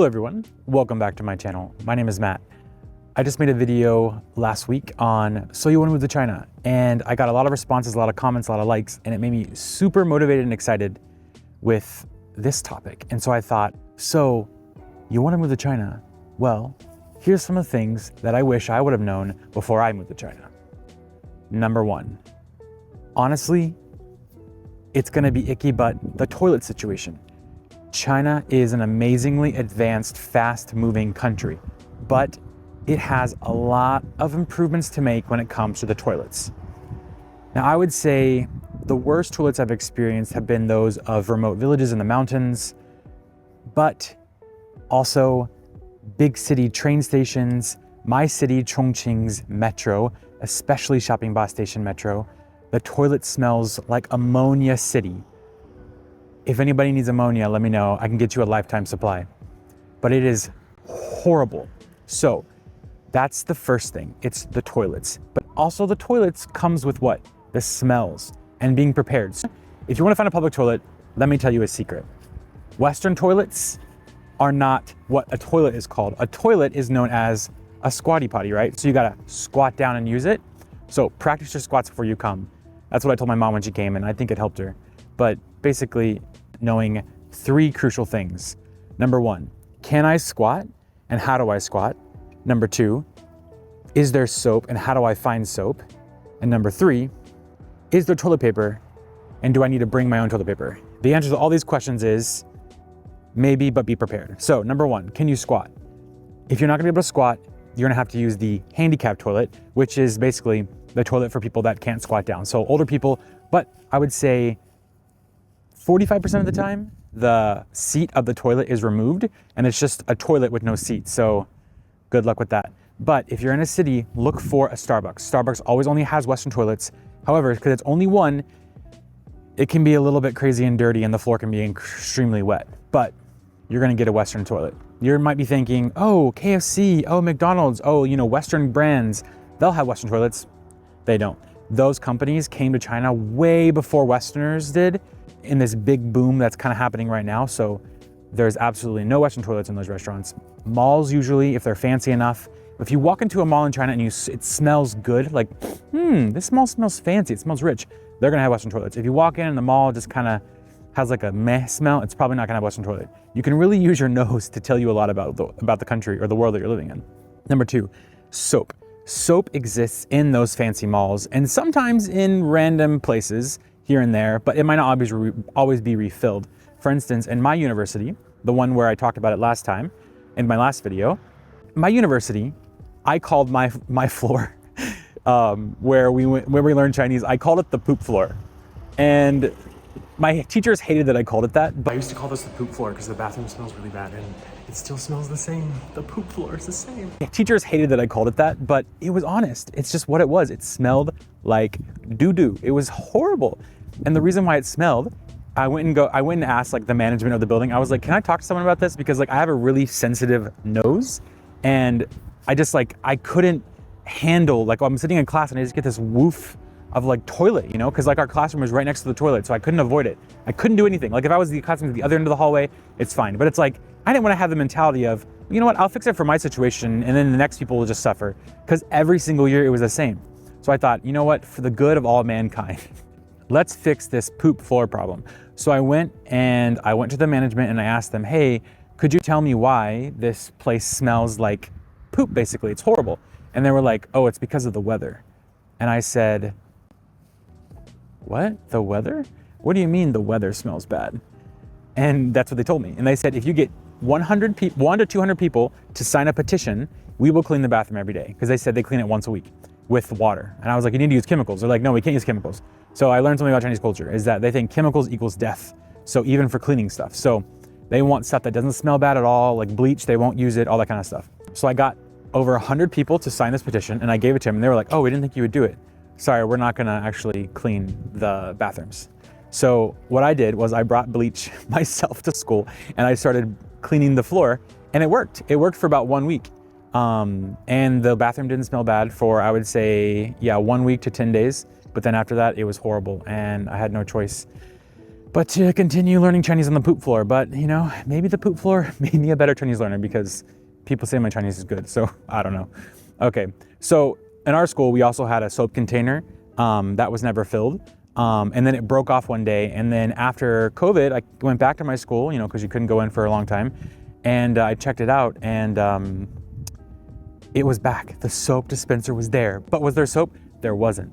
Hello everyone, welcome back to my channel. My name is Matt. I just made a video last week on so you want to move to China, and I got a lot of responses, a lot of comments, a lot of likes, and it made me super motivated and excited with this topic. And so I thought, so you want to move to China? Well, here's some of the things that I wish I would have known before I moved to China. Number one, honestly, it's going to be icky, but the toilet situation. China is an amazingly advanced, fast-moving country, but it has a lot of improvements to make when it comes to the toilets. Now, I would say the worst toilets I've experienced have been those of remote villages in the mountains, but also big city train stations, my city, Chongqing's metro, especially Shopping Bus Station metro. The toilet smells like ammonia city. If anybody needs ammonia, let me know. I can get you a lifetime supply. But it is horrible. So that's the first thing. It's the toilets. But also the toilets comes with what? The smells and being prepared. So if you want to find a public toilet, let me tell you a secret. Western toilets are not what a toilet is called. A toilet is known as a squatty potty, right? So you gotta squat down and use it. So practice your squats before you come. That's what I told my mom when she came, and I think it helped her. But basically, knowing three crucial things. Number one, can I squat and how do I squat? Number two, is there soap and how do I find soap? And number three, is there toilet paper and do I need to bring my own toilet paper? The answer to all these questions is maybe, but be prepared. So number one, can you squat? If you're not gonna be able to squat, you're gonna have to use the handicap toilet, which is basically the toilet for people that can't squat down. So older people, but I would say 45% of the time, the seat of the toilet is removed and it's just a toilet with no seat. So good luck with that. But if you're in a city, look for a Starbucks. Starbucks always only has Western toilets. However, because it's only one, it can be a little bit crazy and dirty and the floor can be extremely wet, but you're gonna get a Western toilet. You might be thinking, oh, KFC, oh, McDonald's, oh, Western brands, they'll have Western toilets. They don't. Those companies came to China way before Westerners did, in this big boom that's kind of happening right now. So there's absolutely no Western toilets in those restaurants. Malls usually, if they're fancy enough, if you walk into a mall in China and it smells good, like, this mall smells fancy, it smells rich, they're gonna have Western toilets. If you walk in and the mall just kind of has like a meh smell, it's probably not gonna have Western toilet. You can really use your nose to tell you a lot about the country or the world that you're living in. Number two, soap. Soap exists in those fancy malls and sometimes in random places here and there, but it might not always be refilled. For instance, in my university, the one where I talked about it last time, in my last video, my university, I called my floor, where we learned Chinese, I called it the poop floor. And my teachers hated that I called it that. But I used to call this the poop floor because the bathroom smells really bad and it still smells the same. The poop floor is the same. Teachers hated that I called it that, but it was honest. It's just what it was. It smelled like doo-doo. It was horrible. And the reason why it smelled, I went and asked like the management of the building. I was like, can I talk to someone about this? Because like I have a really sensitive nose and I couldn't handle, like I'm sitting in class and I just get this woof of like toilet, because like our classroom was right next to the toilet, so I couldn't avoid it. I couldn't do anything. Like if I was the classroom at the other end of the hallway, it's fine. But it's like, I didn't want to have the mentality of, you know what, I'll fix it for my situation and then the next people will just suffer. Because every single year it was the same. So I thought, you know what, for the good of all mankind, let's fix this poop floor problem. So I went to the management and I asked them, hey, could you tell me why this place smells like poop, basically? It's horrible. And they were like, oh, it's because of the weather. And I said, what? The weather? What do you mean the weather smells bad? And that's what they told me. And they said, if you get 1 to 200 people to sign a petition, we will clean the bathroom every day. Because they said they clean it once a week with water. And I was like, you need to use chemicals. They're like, no, we can't use chemicals. So I learned something about Chinese culture is that they think chemicals equals death. So even for cleaning stuff. So they want stuff that doesn't smell bad at all, like bleach, they won't use it, all that kind of stuff. So I got over 100 people to sign this petition and I gave it to them and they were like, oh, we didn't think you would do it. Sorry, we're not gonna actually clean the bathrooms. So what I did was I brought bleach myself to school and I started cleaning the floor and it worked. It worked for about 1 week. And the bathroom didn't smell bad for, I would say, 1 week to 10 days. But then after that, it was horrible and I had no choice but to continue learning Chinese on the poop floor. But you know, maybe the poop floor made me a better Chinese learner because people say my Chinese is good. So I don't know. Okay, so in our school, we also had a soap container that was never filled. And then it broke off one day. And then after COVID, I went back to my school, you know, because you couldn't go in for a long time. And I checked it out and it was back. The soap dispenser was there. But was there soap? There wasn't.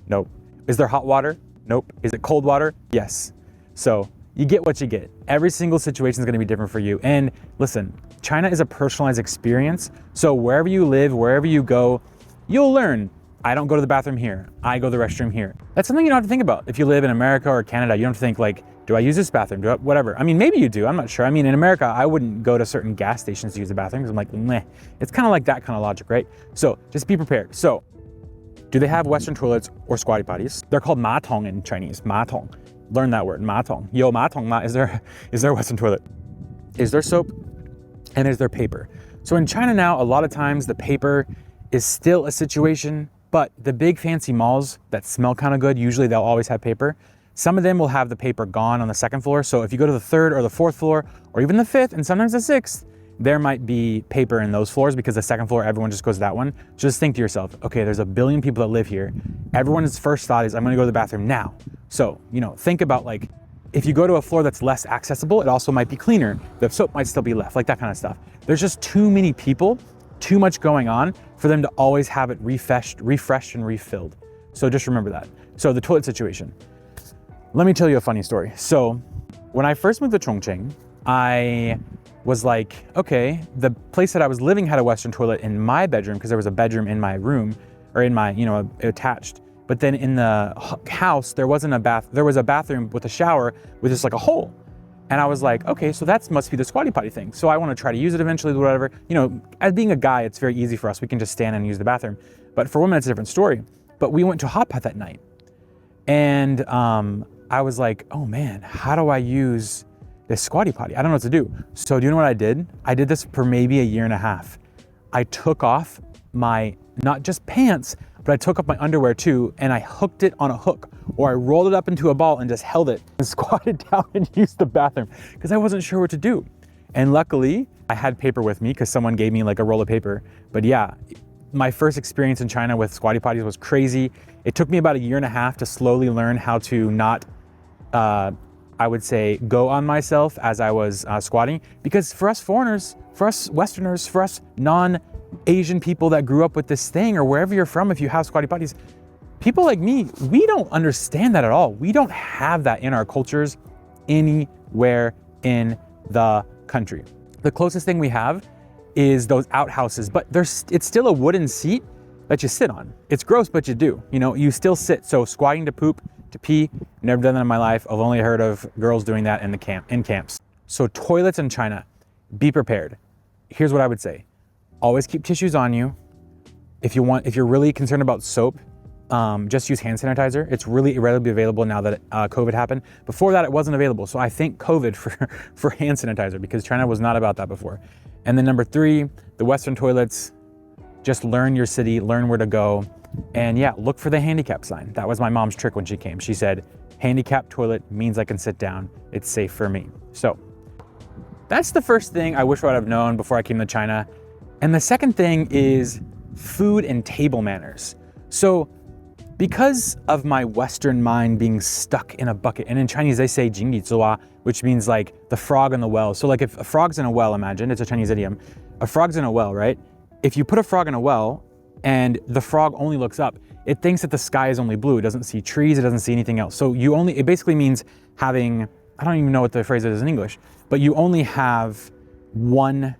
Nope. Is there hot water? Nope. Is it cold water? Yes. So you get what you get. Every single situation is going to be different for you. And listen, China is a personalized experience. So wherever you live, wherever you go, you'll learn. I don't go to the bathroom here. I go to the restroom here. That's something you don't have to think about. If you live in America or Canada, you don't have to think like, do I use this bathroom? Do I, whatever. I mean, maybe you do, I'm not sure. I mean, in America, I wouldn't go to certain gas stations to use the bathroom because I'm like, meh. It's kind of like that kind of logic, right? So just be prepared. So do they have Western toilets or squatty potties? They're called ma tong in Chinese, ma tong. Learn that word, ma tong. Yo, ma tong, is there a Western toilet? Is there soap? And is there paper? So in China now, a lot of times the paper is still a situation. But the big fancy malls that smell kind of good, usually they'll always have paper. Some of them will have the paper gone on the second floor. So if you go to the third or the fourth floor, or even the fifth, and sometimes the sixth, there might be paper in those floors because the second floor, everyone just goes to that one. Just think to yourself, okay, there's a billion people that live here. Everyone's first thought is, I'm gonna go to the bathroom now. So, you know, think about like, if you go to a floor that's less accessible, it also might be cleaner. The soap might still be left, like that kind of stuff. There's just too many people, too much going on for them to always have it refreshed and refilled. So just remember that. So the toilet situation. Let me tell you a funny story. So when I first moved to Chongqing, I was like, okay, the place that I was living had a Western toilet in my bedroom because there was a bedroom in my room or in my, you know, attached. But then in the house, there wasn't a bath. There was a bathroom with a shower with just like a hole. And I was like, okay, so that must be the squatty potty thing. So I want to try to use it eventually, whatever. You know, as being a guy, it's very easy for us. We can just stand and use the bathroom. But for women, it's a different story. But we went to a hot pot that night. And I was like, oh man, how do I use this squatty potty? I don't know what to do. So do you know what I did? I did this for maybe a year and a half. I took off my, not just pants, but I took off my underwear too, and I hooked it on a hook, or I rolled it up into a ball and just held it and squatted down and used the bathroom because I wasn't sure what to do. And luckily, I had paper with me because someone gave me like a roll of paper. But yeah, my first experience in China with squatty potties was crazy. It took me about a year and a half to slowly learn how to not, I would say, go on myself as I was squatting. Because for us foreigners, for us Westerners, for us non-Asian people that grew up with this thing, or wherever you're from, if you have squatty potties, people like me, we don't understand that at all. We don't have that in our cultures anywhere in the country. The closest thing we have is those outhouses, but it's still a wooden seat that you sit on. It's gross, but you do. You know, you still sit. So squatting to poop, to pee, never done that in my life. I've only heard of girls doing that in camps. So toilets in China, be prepared. Here's what I would say. Always keep tissues on you. If you're really concerned about soap, just use hand sanitizer. It's really readily available now that COVID happened. Before that, it wasn't available. So I thank COVID for hand sanitizer because China was not about that before. And then number 3, the Western toilets, just learn your city, learn where to go. And yeah, look for the handicap sign. That was my mom's trick when she came. She said, handicap toilet means I can sit down. It's safe for me. So that's the first thing I wish I would have known before I came to China. And the second thing is food and table manners. So because of my Western mind being stuck in a bucket, and in Chinese they say 井底之蛙, which means like the frog in the well. So like if a frog's in a well, imagine, it's a Chinese idiom, a frog's in a well, right? If you put a frog in a well and the frog only looks up, it thinks that the sky is only blue. It doesn't see trees, it doesn't see anything else. So it basically means having, I don't even know what the phrase is in English, but you only have one,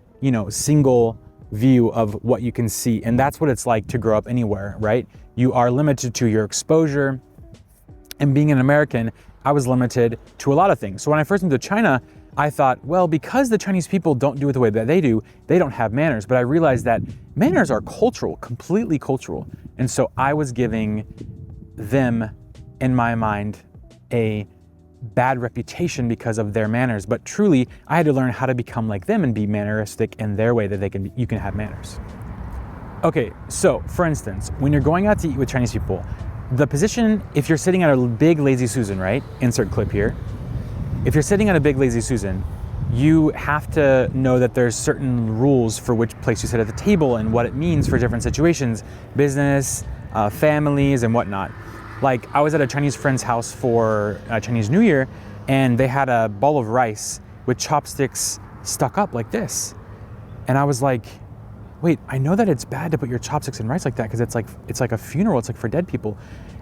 single view of what you can see. And that's what it's like to grow up anywhere, right? You are limited to your exposure. And being an American, I was limited to a lot of things. So when I first moved to China, I thought, well, because the Chinese people don't do it the way that they do, they don't have manners. But I realized that manners are cultural, completely cultural. And so I was giving them, in my mind, a bad reputation because of their manners. But truly, I had to learn how to become like them and be manneristic in their way that you can have manners. Okay, so for instance, when you're going out to eat with Chinese people, the position, if you're sitting at a big lazy Susan, right? Insert clip here. if you're sitting at a big lazy Susan, you have to know that there's certain rules for which place you sit at the table and what it means for different situations, business, families, and whatnot. Like, I was at a Chinese friend's house for Chinese New Year, and they had a bowl of rice with chopsticks stuck up like this. And I was like, wait, I know that it's bad to put your chopsticks in rice like that because it's like a funeral, it's like for dead people.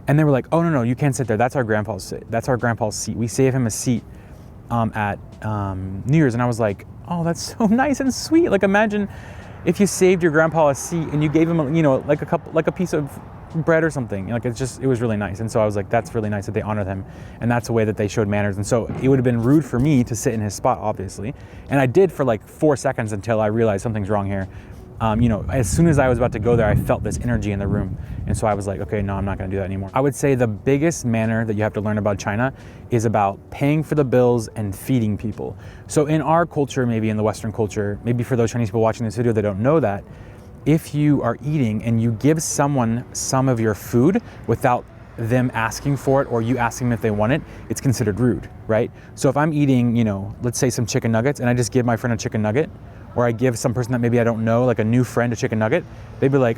And they were like, oh no, you can't sit there. That's our grandpa's seat. That's our grandpa's seat. We save him a seat at New Year's. And I was like, oh, that's so nice and sweet. Like, imagine if you saved your grandpa a seat and you gave him, like a piece of bread or something. Like, it was really nice. And so I was like, that's really nice that they honor him. And that's a way that they showed manners. And so it would have been rude for me to sit in his spot, obviously. And I did for like 4 seconds until I realized something's wrong here. As soon as I was about to go there, I felt this energy in the room. And so I was like, okay, no, I'm not gonna do that anymore. I would say the biggest manner that you have to learn about China is about paying for the bills and feeding people. So in our culture, maybe in the Western culture, maybe for those Chinese people watching this video that don't know that, if you are eating and you give someone some of your food without them asking for it or you asking them if they want it, it's considered rude, right? So if I'm eating, let's say some chicken nuggets and I just give my friend a chicken nugget, or I give some person that maybe I don't know, like a new friend, a chicken nugget, they'd be like,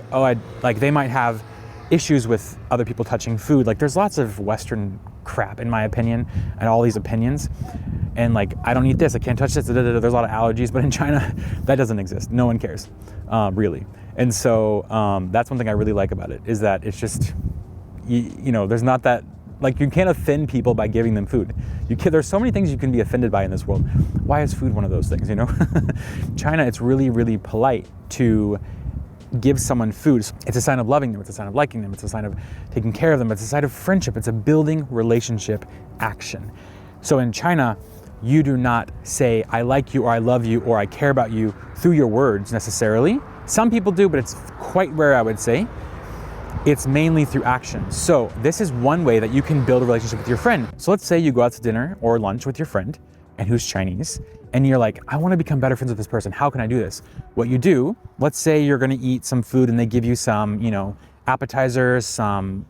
they might have issues with other people touching food. Like, there's lots of Western crap, in my opinion, and all these opinions. And like, I don't eat this, I can't touch this, there's a lot of allergies, but in China, that doesn't exist. No one cares, really. And so that's one thing I really like about it, is that it's just, there's not that, like, you can't offend people by giving them food. There's so many things you can be offended by in this world. Why is food one of those things, China, it's really, really polite to give someone food. It's a sign of loving them, it's a sign of liking them, it's a sign of taking care of them, it's a sign of friendship, it's a building relationship action. So in China, you do not say, I like you, or I love you, or I care about you through your words necessarily. Some people do, but it's quite rare, I would say. It's mainly through action. So this is one way that you can build a relationship with your friend. So let's say you go out to dinner or lunch with your friend and who's Chinese, and you're like, I want to become better friends with this person. How can I do this? What you do, let's say you're going to eat some food and they give you some, appetizers, some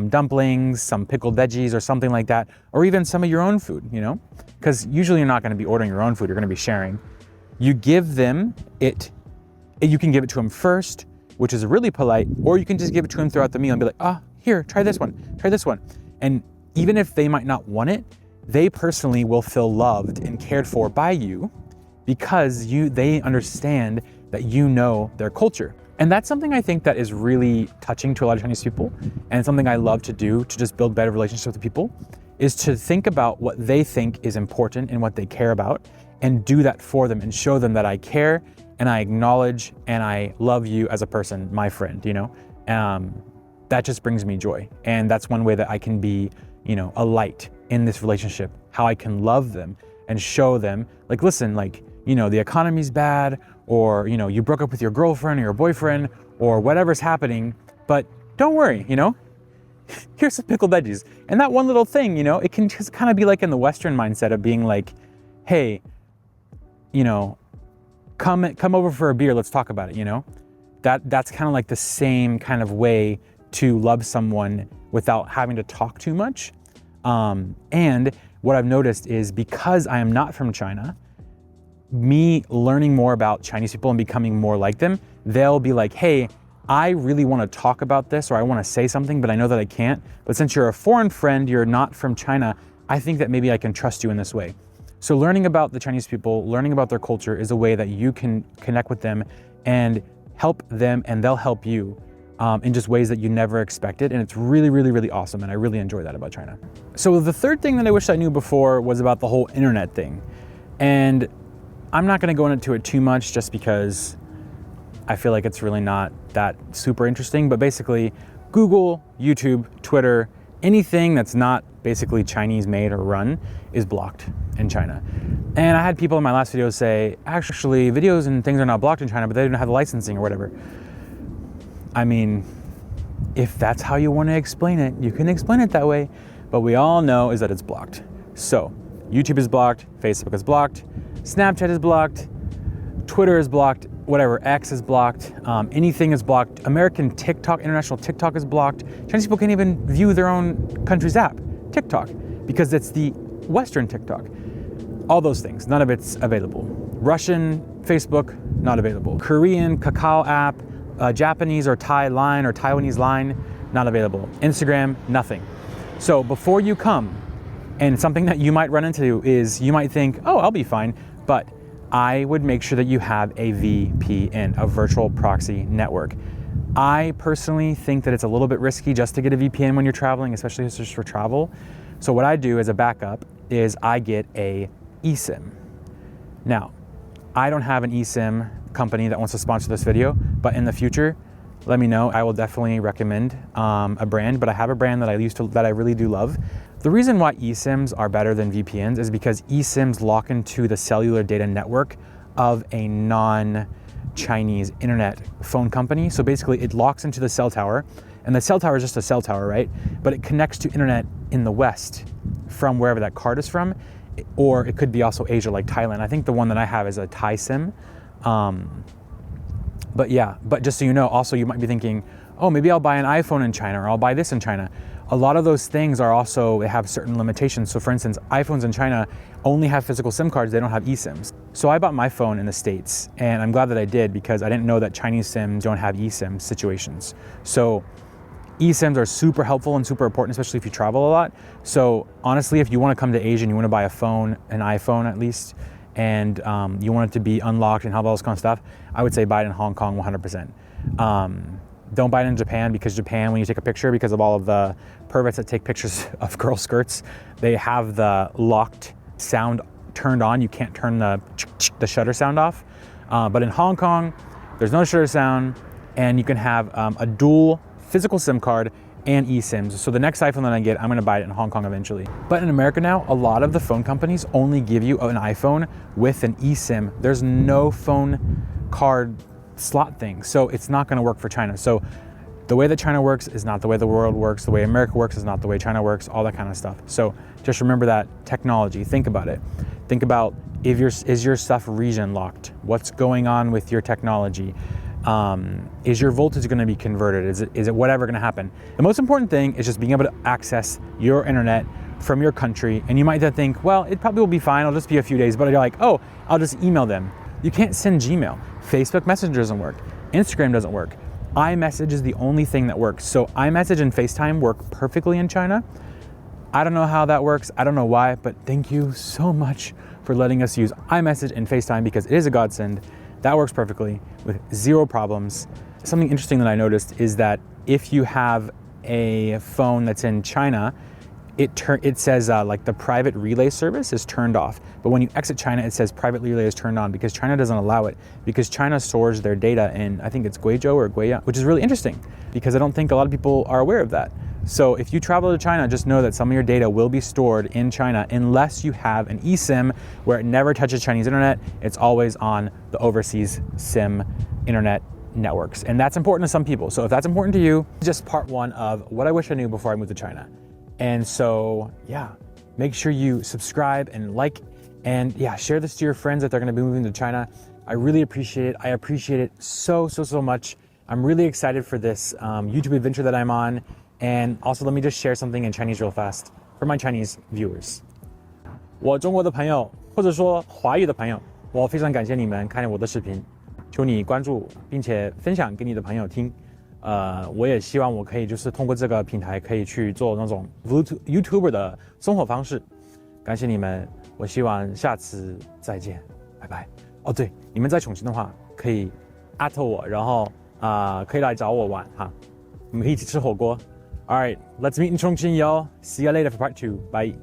dumplings, some pickled veggies or something like that, or even some of your own food, because usually you're not going to be ordering your own food. You're going to be sharing. You give them it. You can give it to them first, which is really polite, or you can just give it to them throughout the meal and be like, here, try this one. And even if they might not want it, they personally will feel loved and cared for by you because they understand that their culture. And that's something I think that is really touching to a lot of Chinese people, and something I love to do to just build better relationships with people, is to think about what they think is important and what they care about, and do that for them and show them that I care and I acknowledge and I love you as a person, my friend, that just brings me joy. And that's one way that I can be, a light in this relationship, how I can love them and show them, like, listen, like, the economy's bad, or, you broke up with your girlfriend or your boyfriend or whatever's happening, but don't worry, here's some pickled veggies. And that one little thing, it can just kind of be like in the Western mindset of being like, hey, come over for a beer, let's talk about it, That's kind of like the same kind of way to love someone without having to talk too much. And what I've noticed is, because I am not from China, me learning more about Chinese people and becoming more like them, they'll be like, hey, I really want to talk about this, or I want to say something, but I know that I can't. But since you're a foreign friend, you're not from China, I think that maybe I can trust you in this way. So learning about the Chinese people, learning about their culture, is a way that you can connect with them and help them, and they'll help you in just ways that you never expected. And it's really, really, really awesome. And I really enjoy that about China. So the third thing that I wish I knew before was about the whole internet thing. And I'm not going to go into it too much, just because I feel like it's really not that super interesting. But basically, Google, YouTube, Twitter, anything that's not basically Chinese made or run is blocked in China. And I had people in my last video say, actually, videos and things are not blocked in China, but they don't have the licensing or whatever. I mean, if that's how you want to explain it, you can explain it that way. But we all know is that it's blocked. So YouTube is blocked, Facebook is blocked, Snapchat is blocked, Twitter is blocked, whatever, X is blocked, anything is blocked. American TikTok, international TikTok is blocked. Chinese people can't even view their own country's app, TikTok, because it's the Western TikTok. all those things, none of it's available. Russian, Facebook, not available. Korean, Kakao app, Japanese or Thai line or Taiwanese line, not available. Instagram, nothing. So before you come, and something that you might run into is you might think, oh, I'll be fine, but I would make sure that you have a VPN, a virtual proxy network. I personally think that it's a little bit risky just to get a VPN when you're traveling, especially just for travel. So what I do as a backup is I get a eSIM. Now, I don't have an eSIM company that wants to sponsor this video, but in the future, let me know. I will definitely recommend a brand, but I have a brand that I really do love. The reason why eSIMs are better than VPNs is because eSIMs lock into the cellular data network of a non-Chinese internet phone company. So basically it locks into the cell tower, and the cell tower is just a cell tower, right? But it connects to internet in the West from wherever that card is from, or it could be also Asia, like Thailand. I think the one that I have is a Thai SIM. But just so you know, also you might be thinking, oh, maybe I'll buy an iPhone in China, or I'll buy this in China. A lot of those things they have certain limitations. So for instance, iPhones in China only have physical SIM cards, they don't have eSIMs. So I bought my phone in the States, and I'm glad that I did because I didn't know that Chinese SIMs don't have eSIM situations. So eSIMs are super helpful and super important, especially if you travel a lot. So honestly, if you want to come to Asia and you want to buy a phone, an iPhone at least, and you want it to be unlocked and have all this kind of stuff, I would say buy it in Hong Kong 100%. Don't buy it in Japan, because Japan, when you take a picture, because of all of the perverts that take pictures of girl skirts, they have the locked sound turned on. You can't turn the shutter sound off. But in Hong Kong, there's no shutter sound, and you can have a dual physical SIM card and eSIMs. So the next iPhone that I get, I'm gonna buy it in Hong Kong eventually. But in America now, a lot of the phone companies only give you an iPhone with an eSIM. There's no phone card slot thing. So it's not gonna work for China. So the way that China works is not the way the world works. The way America works is not the way China works, all that kind of stuff. So just remember that technology, think about it. Think about is your stuff region locked? What's going on with your technology? Is your voltage going to be converted? Is it whatever going to happen? The most important thing is just being able to access your internet from your country. And you might think, well, it probably will be fine. It'll just be a few days. But you're like, oh, I'll just email them. You can't send Gmail. Facebook Messenger doesn't work. Instagram doesn't work. iMessage is the only thing that works. So iMessage and FaceTime work perfectly in China. I don't know how that works. I don't know why, but thank you so much for letting us use iMessage and FaceTime, because it is a godsend. That works perfectly with zero problems. Something interesting that I noticed is that if you have a phone that's in China, it says like the private relay service is turned off. But when you exit China, it says private relay is turned on, because China doesn't allow it, because China stores their data in, I think it's Guizhou or Guiyang, which is really interesting because I don't think a lot of people are aware of that. So if you travel to China, just know that some of your data will be stored in China unless you have an eSIM where it never touches Chinese internet. It's always on the overseas SIM internet networks. And that's important to some people. So if that's important to you, just part one of what I wish I knew before I moved to China. And so, yeah, make sure you subscribe and like, and yeah, share this to your friends that they're going to be moving to China. I really appreciate it. I appreciate it so much. I'm really excited for this YouTube adventure that I'm on. And also, let me just share something in Chinese real fast for my Chinese viewers. 我中国的朋友，或者说华语的朋友，我非常感谢你们看我的视频，求你关注并且分享给你的朋友听。我也希望我可以就是通过这个平台可以去做那种 YouTuber 的生活方式。感谢你们，我希望下次再见，拜拜。哦，对，你们在重庆的话可以@我，然后可以来找我玩哈，我们可以一起吃火锅。All right, let's meet in Chongqing, y'all. See you later for part 2. Bye.